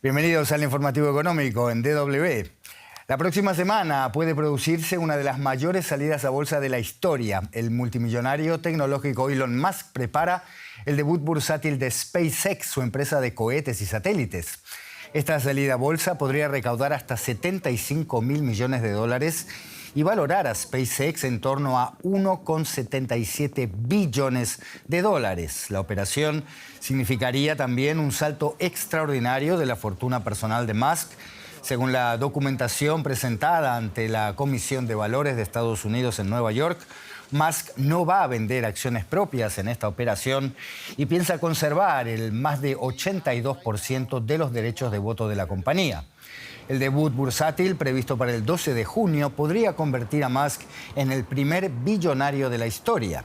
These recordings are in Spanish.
Bienvenidos al Informativo Económico en DW. La próxima semana puede producirse una de las mayores salidas a bolsa de la historia. El multimillonario tecnológico Elon Musk prepara el debut bursátil de SpaceX, su empresa de cohetes y satélites. Esta salida a bolsa podría recaudar hasta 75.000 millones de dólares y valorar a SpaceX en torno a 1,77 billones de dólares. La operación significaría también un salto extraordinario de la fortuna personal de Musk. Según la documentación presentada ante la Comisión de Valores de Estados Unidos en Nueva York, Musk no va a vender acciones propias en esta operación y piensa conservar el más de 82% de los derechos de voto de la compañía. El debut bursátil, previsto para el 12 de junio, podría convertir a Musk en el primer billonario de la historia.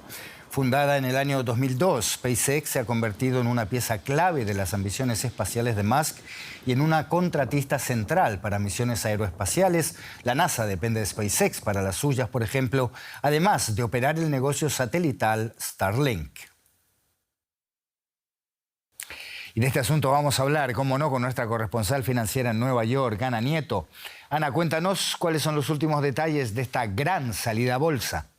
Fundada en el año 2002, SpaceX se ha convertido en una pieza clave de las ambiciones espaciales de Musk y en una contratista central para misiones aeroespaciales. La NASA depende de SpaceX para las suyas, por ejemplo, además de operar el negocio satelital Starlink. Y de este asunto vamos a hablar, cómo no, con nuestra corresponsal financiera en Nueva York, Ana Nieto. Ana, cuéntanos cuáles son los últimos detalles de esta gran salida a bolsa.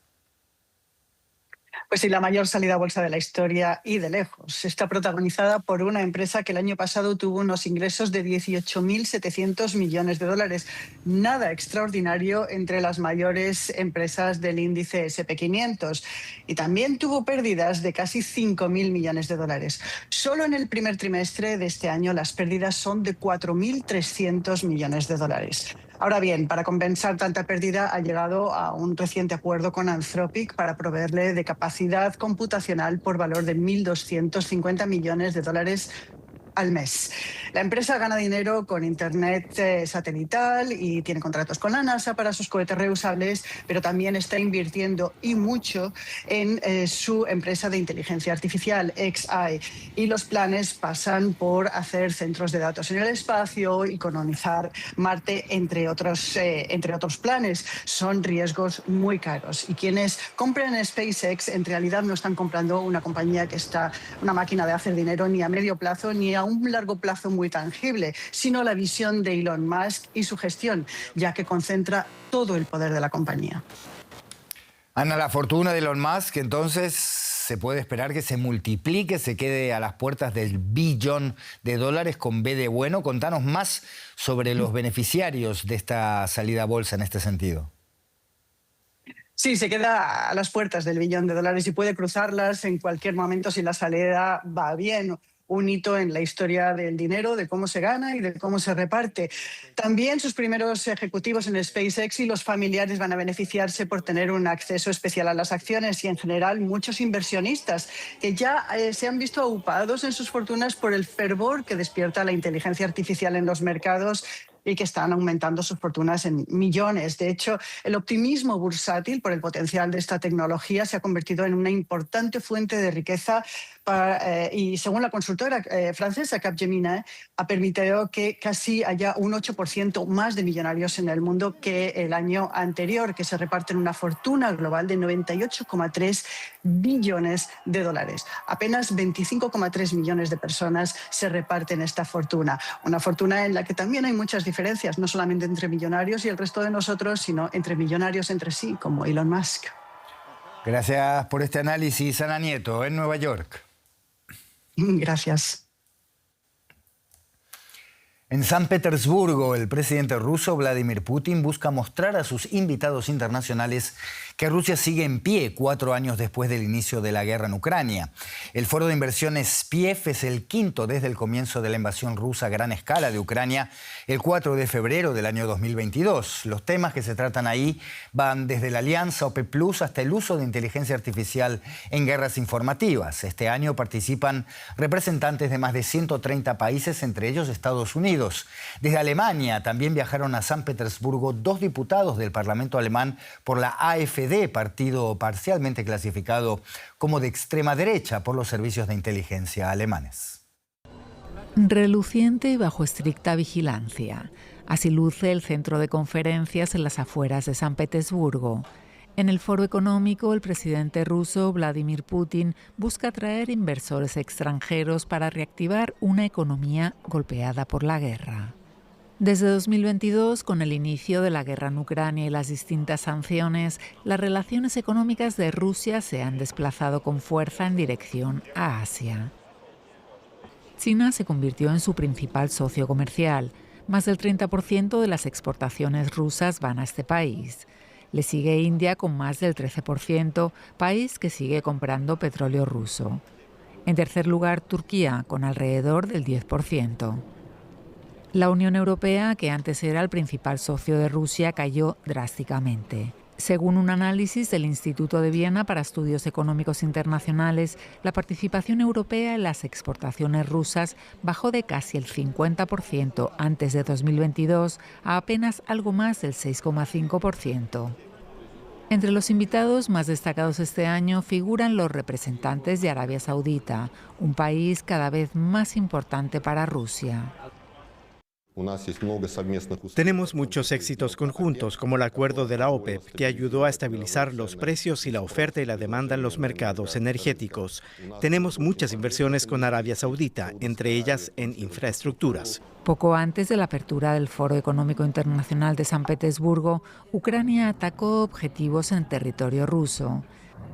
Pues sí, la mayor salida a bolsa de la historia y de lejos. Está protagonizada por una empresa que el año pasado tuvo unos ingresos de 18.700 millones de dólares. Nada extraordinario entre las mayores empresas del índice SP500. Y también tuvo pérdidas de casi 5.000 millones de dólares. Solo en el primer trimestre de este año las pérdidas son de 4.300 millones de dólares. Ahora bien, para compensar tanta pérdida ha llegado a un reciente acuerdo con Anthropic para proveerle de capacidad computacional por valor de 1.250 millones de dólares al mes. La empresa gana dinero con internet satelital y tiene contratos con la NASA para sus cohetes reusables, pero también está invirtiendo y mucho en su empresa de inteligencia artificial, xAI. Y los planes pasan por hacer centros de datos en el espacio y colonizar Marte, entre otros planes. Son riesgos muy caros. Y quienes compren SpaceX en realidad no están comprando una compañía una máquina de hacer dinero ni a medio plazo ni a un largo plazo muy tangible, sino la visión de Elon Musk y su gestión, ya que concentra todo el poder de la compañía. Ana, la fortuna de Elon Musk, entonces, se puede esperar que se multiplique, se quede a las puertas del billón de dólares con B de bueno. Contanos más sobre los beneficiarios de esta salida a bolsa en este sentido. Sí, se queda a las puertas del billón de dólares y puede cruzarlas en cualquier momento si la salida va bien. Un hito en la historia del dinero, de cómo se gana y de cómo se reparte. También sus primeros ejecutivos en SpaceX y los familiares van a beneficiarse por tener un acceso especial a las acciones y, en general, muchos inversionistas que ya se han visto aupados en sus fortunas por el fervor que despierta la inteligencia artificial en los mercados y que están aumentando sus fortunas en millones. De hecho, el optimismo bursátil por el potencial de esta tecnología se ha convertido en una importante fuente de riqueza y, según la consultora francesa Capgemini, ha permitido que casi haya un 8% más de millonarios en el mundo que el año anterior, que se reparten una fortuna global de 98,3 billones de dólares. Apenas 25,3 millones de personas se reparten esta fortuna. Una fortuna en la que también hay muchas diferencias, no solamente entre millonarios y el resto de nosotros, sino entre millonarios entre sí, como Elon Musk. Gracias por este análisis, Ana Nieto, en Nueva York. Gracias. En San Petersburgo, el presidente ruso Vladimir Putin busca mostrar a sus invitados internacionales que Rusia sigue en pie 4 años después del inicio de la guerra en Ucrania. El foro de inversiones PIEF es el quinto desde el comienzo de la invasión rusa a gran escala de Ucrania el 4 de febrero del año 2022. Los temas que se tratan ahí van desde la alianza OPEC Plus hasta el uso de inteligencia artificial en guerras informativas. Este año participan representantes de más de 130 países, entre ellos Estados Unidos. Desde Alemania también viajaron a San Petersburgo 2 diputados del Parlamento alemán por la AfD, partido parcialmente clasificado como de extrema derecha por los servicios de inteligencia alemanes. Reluciente y bajo estricta vigilancia. Así luce el centro de conferencias en las afueras de San Petersburgo. En el foro económico, el presidente ruso Vladimir Putin busca atraer inversores extranjeros para reactivar una economía golpeada por la guerra. Desde 2022, con el inicio de la guerra en Ucrania y las distintas sanciones, las relaciones económicas de Rusia se han desplazado con fuerza en dirección a Asia. China se convirtió en su principal socio comercial. Más del 30% de las exportaciones rusas van a este país. Le sigue India con más del 13%, país que sigue comprando petróleo ruso. En tercer lugar, Turquía, con alrededor del 10%. La Unión Europea, que antes era el principal socio de Rusia, cayó drásticamente. Según un análisis del Instituto de Viena para Estudios Económicos Internacionales, la participación europea en las exportaciones rusas bajó de casi el 50% antes de 2022 a apenas algo más del 6,5%. Entre los invitados más destacados este año figuran los representantes de Arabia Saudita, un país cada vez más importante para Rusia. Tenemos muchos éxitos conjuntos, como el acuerdo de la OPEP, que ayudó a estabilizar los precios y la oferta y la demanda en los mercados energéticos. Tenemos muchas inversiones con Arabia Saudita, entre ellas en infraestructuras. Poco antes de la apertura del Foro Económico Internacional de San Petersburgo, Ucrania atacó objetivos en territorio ruso,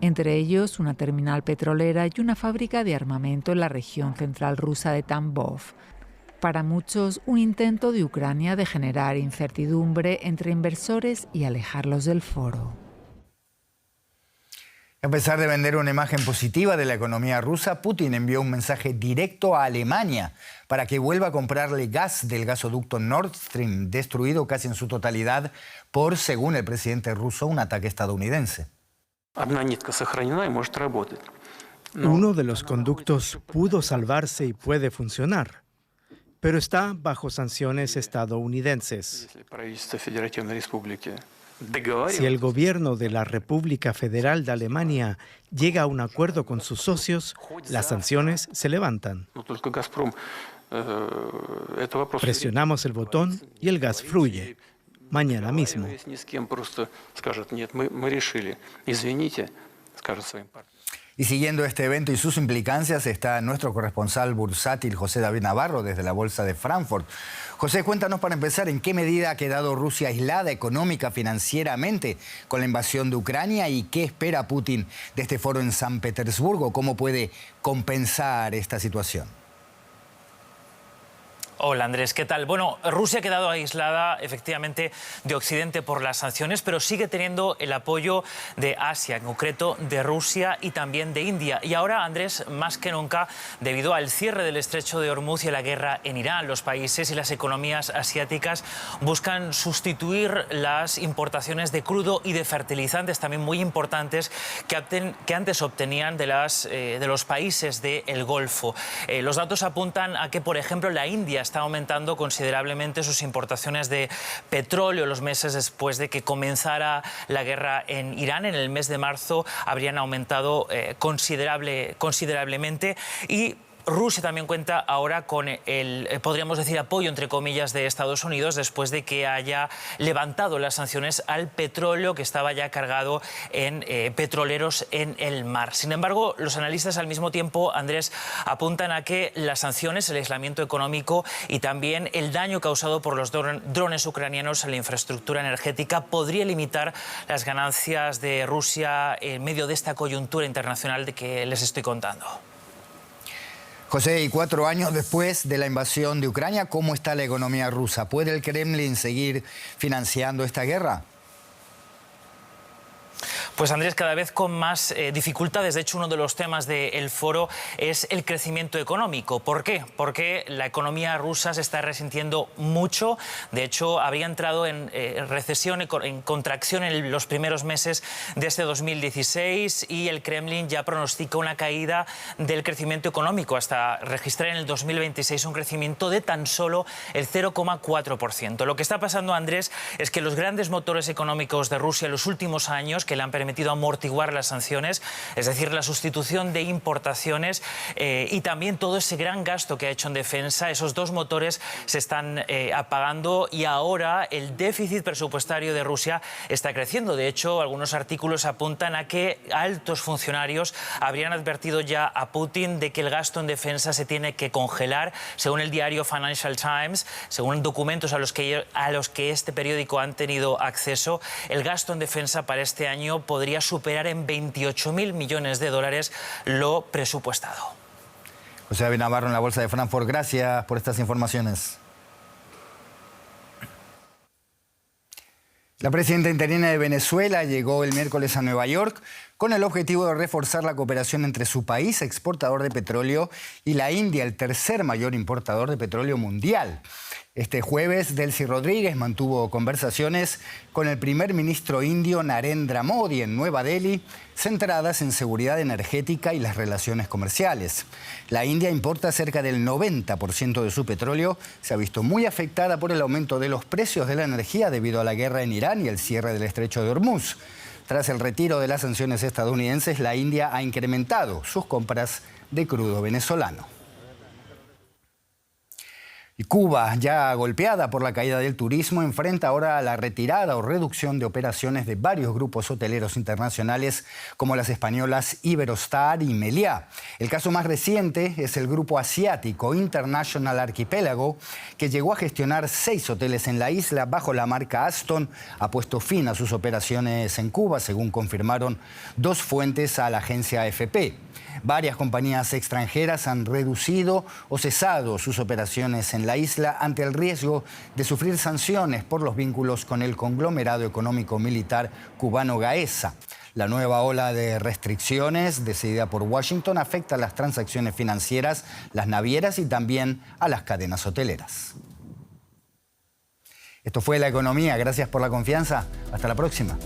entre ellos una terminal petrolera y una fábrica de armamento en la región central rusa de Tambov. Para muchos, un intento de Ucrania de generar incertidumbre entre inversores y alejarlos del foro. A pesar de vender una imagen positiva de la economía rusa, Putin envió un mensaje directo a Alemania para que vuelva a comprarle gas del gasoducto Nord Stream, destruido casi en su totalidad por, según el presidente ruso, un ataque estadounidense. Uno de los conductos pudo salvarse y puede funcionar, pero está bajo sanciones estadounidenses. Si el gobierno de la República Federal de Alemania llega a un acuerdo con sus socios, las sanciones se levantan. Presionamos el botón y el gas fluye. Mañana mismo. Y siguiendo este evento y sus implicancias está nuestro corresponsal bursátil José David Navarro desde la Bolsa de Frankfurt. José, cuéntanos para empezar, ¿en qué medida ha quedado Rusia aislada económica, financieramente con la invasión de Ucrania y qué espera Putin de este foro en San Petersburgo? ¿Cómo puede compensar esta situación? Hola Andrés, ¿qué tal? Bueno, Rusia ha quedado aislada efectivamente de Occidente por las sanciones, pero sigue teniendo el apoyo de Asia, en concreto de Rusia y también de India. Y ahora, Andrés, más que nunca, debido al cierre del estrecho de Hormuz y a la guerra en Irán, los países y las economías asiáticas buscan sustituir las importaciones de crudo y de fertilizantes, también muy importantes, que antes obtenían de los países del Golfo. Los datos apuntan a que, por ejemplo, la India está aumentando considerablemente sus importaciones de petróleo los meses después de que comenzara la guerra en Irán. En el mes de marzo habrían aumentado considerablemente y Rusia también cuenta ahora con el, podríamos decir, apoyo, entre comillas, de Estados Unidos después de que haya levantado las sanciones al petróleo que estaba ya cargado en petroleros en el mar. Sin embargo, los analistas al mismo tiempo, Andrés, apuntan a que las sanciones, el aislamiento económico y también el daño causado por los drones ucranianos a la infraestructura energética podría limitar las ganancias de Rusia en medio de esta coyuntura internacional de que les estoy contando. José, y 4 años después de la invasión de Ucrania, ¿cómo está la economía rusa? ¿Puede el Kremlin seguir financiando esta guerra? Pues Andrés, cada vez con más dificultades. De hecho, uno de los temas del foro es el crecimiento económico. ¿Por qué? Porque la economía rusa se está resintiendo mucho. De hecho, habría entrado en recesión, en contracción en los primeros meses de este 2016 y el Kremlin ya pronostica una caída del crecimiento económico hasta registrar en el 2026 un crecimiento de tan solo el 0,4%. Lo que está pasando, Andrés, es que los grandes motores económicos de Rusia en los últimos años, que le han permitido permitido amortiguar las sanciones, es decir, la sustitución de importaciones y también todo ese gran gasto que ha hecho en defensa. Esos dos motores se están apagando y ahora el déficit presupuestario de Rusia está creciendo. De hecho, algunos artículos apuntan a que altos funcionarios habrían advertido ya a Putin de que el gasto en defensa se tiene que congelar. Según el diario Financial Times, según documentos a los que este periódico han tenido acceso, el gasto en defensa para este año podría superar en 28.000 millones de dólares lo presupuestado. José David Navarro en la Bolsa de Frankfurt, gracias por estas informaciones. La presidenta interina de Venezuela llegó el miércoles a Nueva York con el objetivo de reforzar la cooperación entre su país, exportador de petróleo, y la India, el tercer mayor importador de petróleo mundial. Este jueves, Delcy Rodríguez mantuvo conversaciones con el primer ministro indio Narendra Modi en Nueva Delhi, centradas en seguridad energética y las relaciones comerciales. La India importa cerca del 90% de su petróleo. Se ha visto muy afectada por el aumento de los precios de la energía debido a la guerra en Irán y el cierre del estrecho de Hormuz. Tras el retiro de las sanciones estadounidenses, la India ha incrementado sus compras de crudo venezolano. Y Cuba, ya golpeada por la caída del turismo, enfrenta ahora la retirada o reducción de operaciones de varios grupos hoteleros internacionales como las españolas Iberostar y Meliá. El caso más reciente es el grupo asiático International Archipelago, que llegó a gestionar 6 hoteles en la isla bajo la marca Aston. Ha puesto fin a sus operaciones en Cuba, según confirmaron 2 fuentes a la agencia AFP. Varias compañías extranjeras han reducido o cesado sus operaciones en la isla ante el riesgo de sufrir sanciones por los vínculos con el conglomerado económico militar cubano Gaesa. La nueva ola de restricciones decidida por Washington afecta a las transacciones financieras, las navieras y también a las cadenas hoteleras. Esto fue La Economía. Gracias por la confianza. Hasta la próxima.